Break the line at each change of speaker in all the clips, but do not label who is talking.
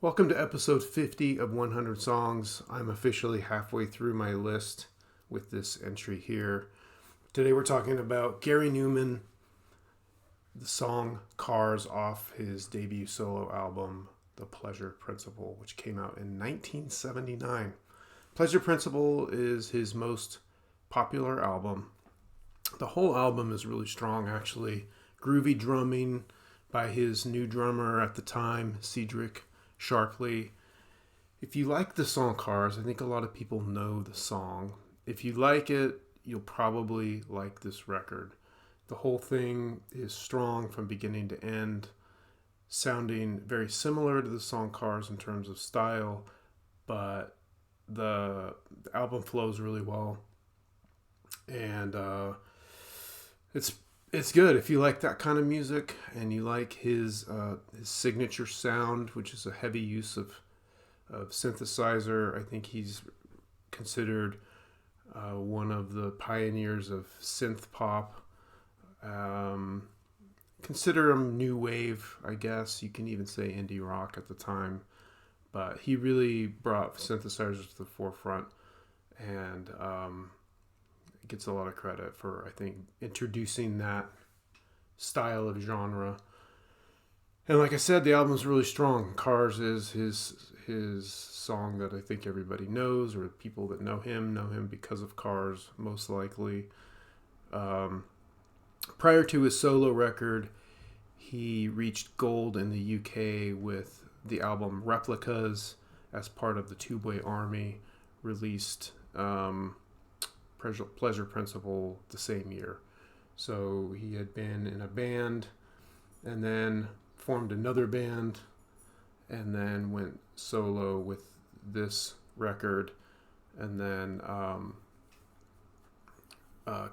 Welcome to episode 50 of 100 Songs. I'm officially halfway through my list with this entry here. Today we're talking about Gary Numan, the song Cars off his debut solo album, The Pleasure Principle, which came out in 1979. Pleasure Principle is his most popular album. The whole album is really strong, actually. Groovy drumming by his new drummer at the time, Cedric Sharpley. If you like the song Cars, I think a lot of people know the song. If you like it, you'll probably like this record. The whole thing is strong from beginning to end, sounding very similar to the song Cars in terms of style, but the album flows really well. And it's good if you like that kind of music and you like his signature sound, which is a heavy use of synthesizer. I think he's considered one of the pioneers of synth pop. Consider him new wave, I guess. You can even say indie rock at the time. But he really brought synthesizers to the forefront and gets a lot of credit for, I think, introducing that style of genre. And like I said, the album's really strong. Cars is his song that I think everybody knows, or people that know him because of Cars, most likely. Prior to his solo record, he reached gold in the UK with the album Replicas as part of the Two-Way Army, released Pleasure Principle the same year. So he had been in a band and then formed another band and then went solo with this record and then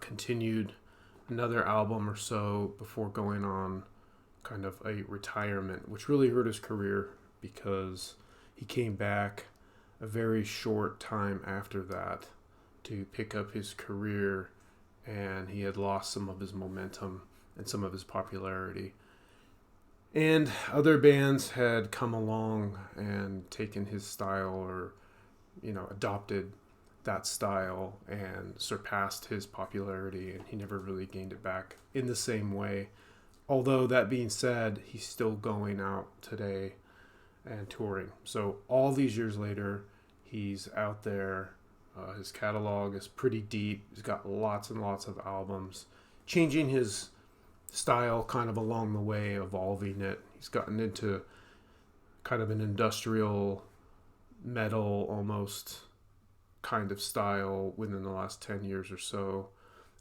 continued another album or so before going on kind of a retirement, which really hurt his career because he came back a very short time after that to pick up his career, and he had lost some of his momentum and some of his popularity. And other bands had come along and taken his style or, adopted that style and surpassed his popularity, and he never really gained it back in the same way. Although that being said, he's still going out today and touring. So all these years later, he's out there. His catalog is pretty deep. He's got lots and lots of albums, changing his style kind of along the way, evolving it. He's gotten into kind of an industrial metal almost kind of style within the last 10 years or so.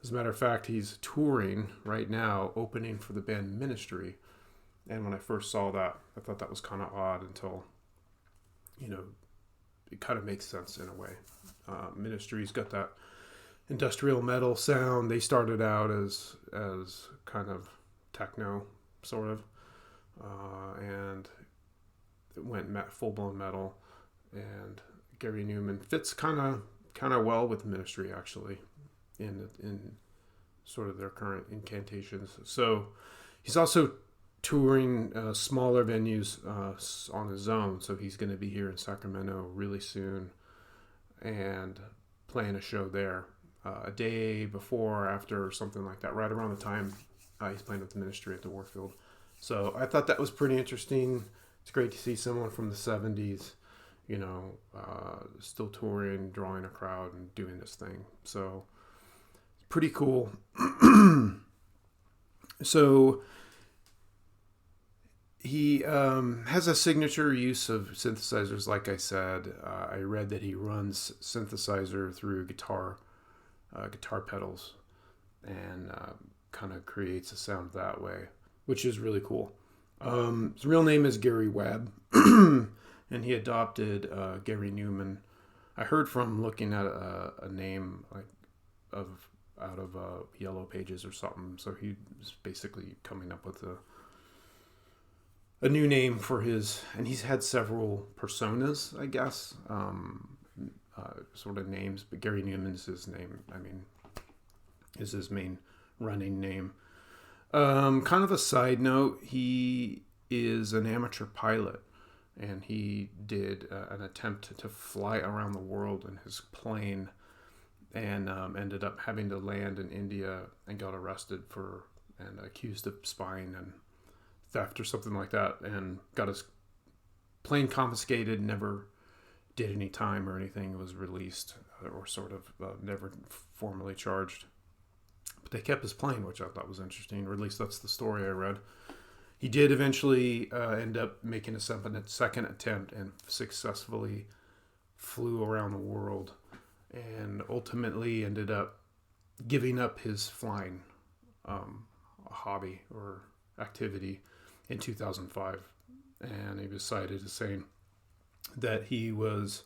As a matter of fact, he's touring right now, opening for the band Ministry. And when I first saw that, I thought that was kind of odd until, it kind of makes sense in a way. Ministry's got that industrial metal sound. They started out as kind of techno, sort of, and it went full-blown metal. And Gary Numan fits kind of well with Ministry, actually, in sort of their current incantations. So he's also touring smaller venues on his own. So he's going to be here in Sacramento really soon and playing a show there a day before or after or something like that, right around the time he's playing with the Ministry at the Warfield. So I thought that was pretty interesting. It's great to see someone from the 70s, still touring, drawing a crowd and doing this thing. So pretty cool. So he has a signature use of synthesizers, like I said. I read that he runs synthesizer through guitar pedals and kind of creates a sound that way, which is really cool. His real name is Gary Webb, and he adopted Gary Numan. I heard from looking at a name like out of Yellow Pages or something. So he was basically coming up with a new name for his, and he's had several personas, I guess, sort of names, but Gary Numan is his name. Is his main running name. Kind of a side note, he is an amateur pilot, and he did an attempt to fly around the world in his plane, and ended up having to land in India and got arrested for and accused of spying and theft or something like that, and got his plane confiscated. Never did any time or anything. Was released or sort of never formally charged. But they kept his plane, which I thought was interesting, or at least that's the story I read. He did eventually end up making a second attempt and successfully flew around the world, and ultimately ended up giving up his flying hobby or activity in 2005. And he was cited as saying that he was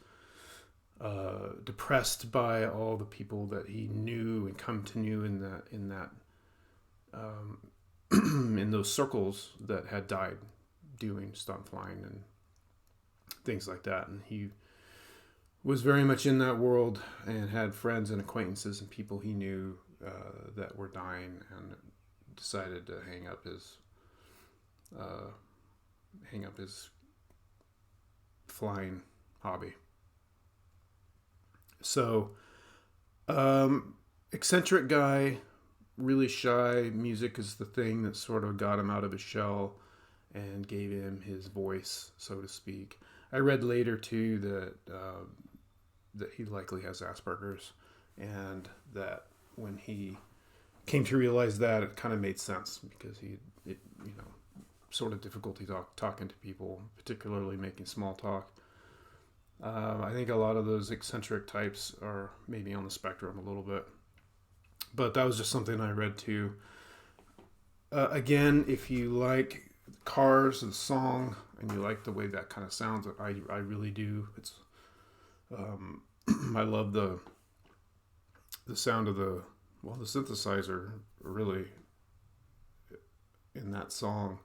depressed by all the people that he knew and come to know in that in those circles that had died doing stunt flying and things like that. And he was very much in that world and had friends and acquaintances and people he knew that were dying, and decided to hang up his flying hobby. So, eccentric guy, really shy. Music is the thing that sort of got him out of his shell and gave him his voice, so to speak. I read later too that he likely has Asperger's, and that when he came to realize that, it kind of made sense, because sort of difficulty talking to people, particularly making small talk. I think a lot of those eccentric types are maybe on the spectrum a little bit. But that was just something I read too. Again, if you like Cars, the song, and you like the way that kind of sounds, I really do. It's I love the sound of the synthesizer really in that song.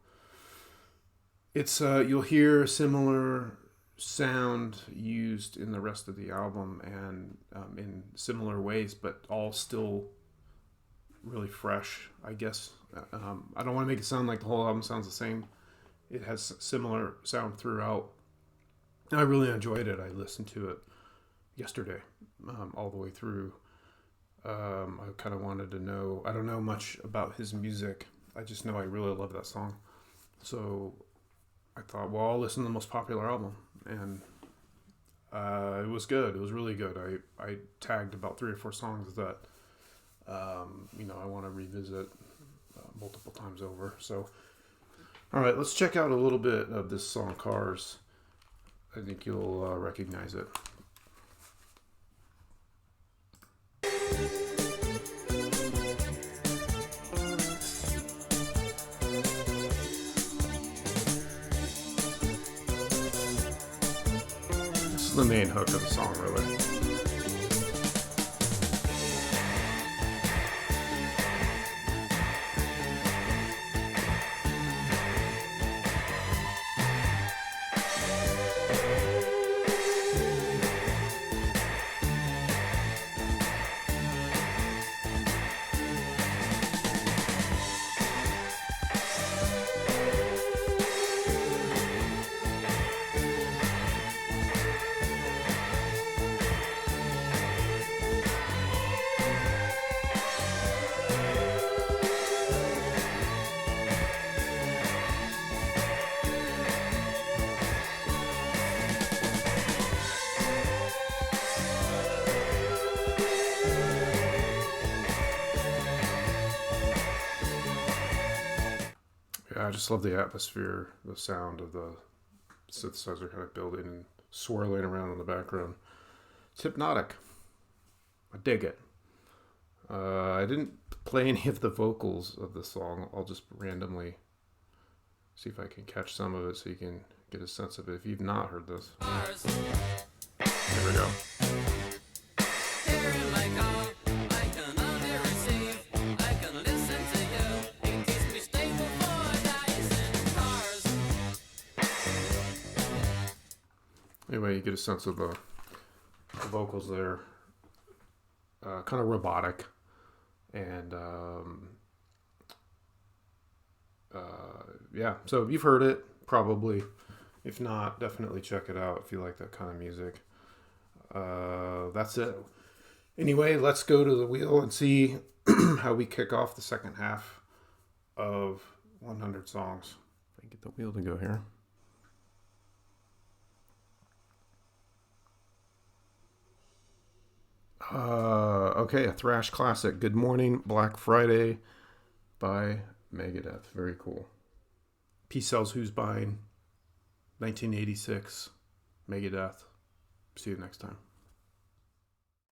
It's you'll hear a similar sound used in the rest of the album, and in similar ways, but all still really fresh, I guess. I don't want to make it sound like the whole album sounds the same. It has similar sound throughout. I really enjoyed it. I listened to it yesterday, all the way through. I kind of wanted to know. I don't know much about his music. I just know I really love that song. So I thought, well, I'll listen to the most popular album. And it was good. It was really good. I tagged about 3 or 4 songs that I want to revisit multiple times over. So, all right, let's check out a little bit of this song, Cars. I think you'll recognize it. This is the main hook of the song, really. I just love the atmosphere, the sound of the synthesizer kind of building and swirling around in the background. It's hypnotic. I dig it. I didn't play any of the vocals of the song. I'll just randomly see if I can catch some of it so you can get a sense of it if you've not heard this. Here we go. Anyway, you get a sense of the vocals there. Kind of robotic. And, yeah. So you've heard it, probably. If not, definitely check it out if you like that kind of music. That's it. Anyway, let's go to the wheel and see how we kick off the second half of 100 songs. If I get the wheel to go here. Okay, a thrash classic. Good Morning, Black Friday by Megadeth. Very cool. Peace Sells Who's Buying, 1986, Megadeth. See you next time.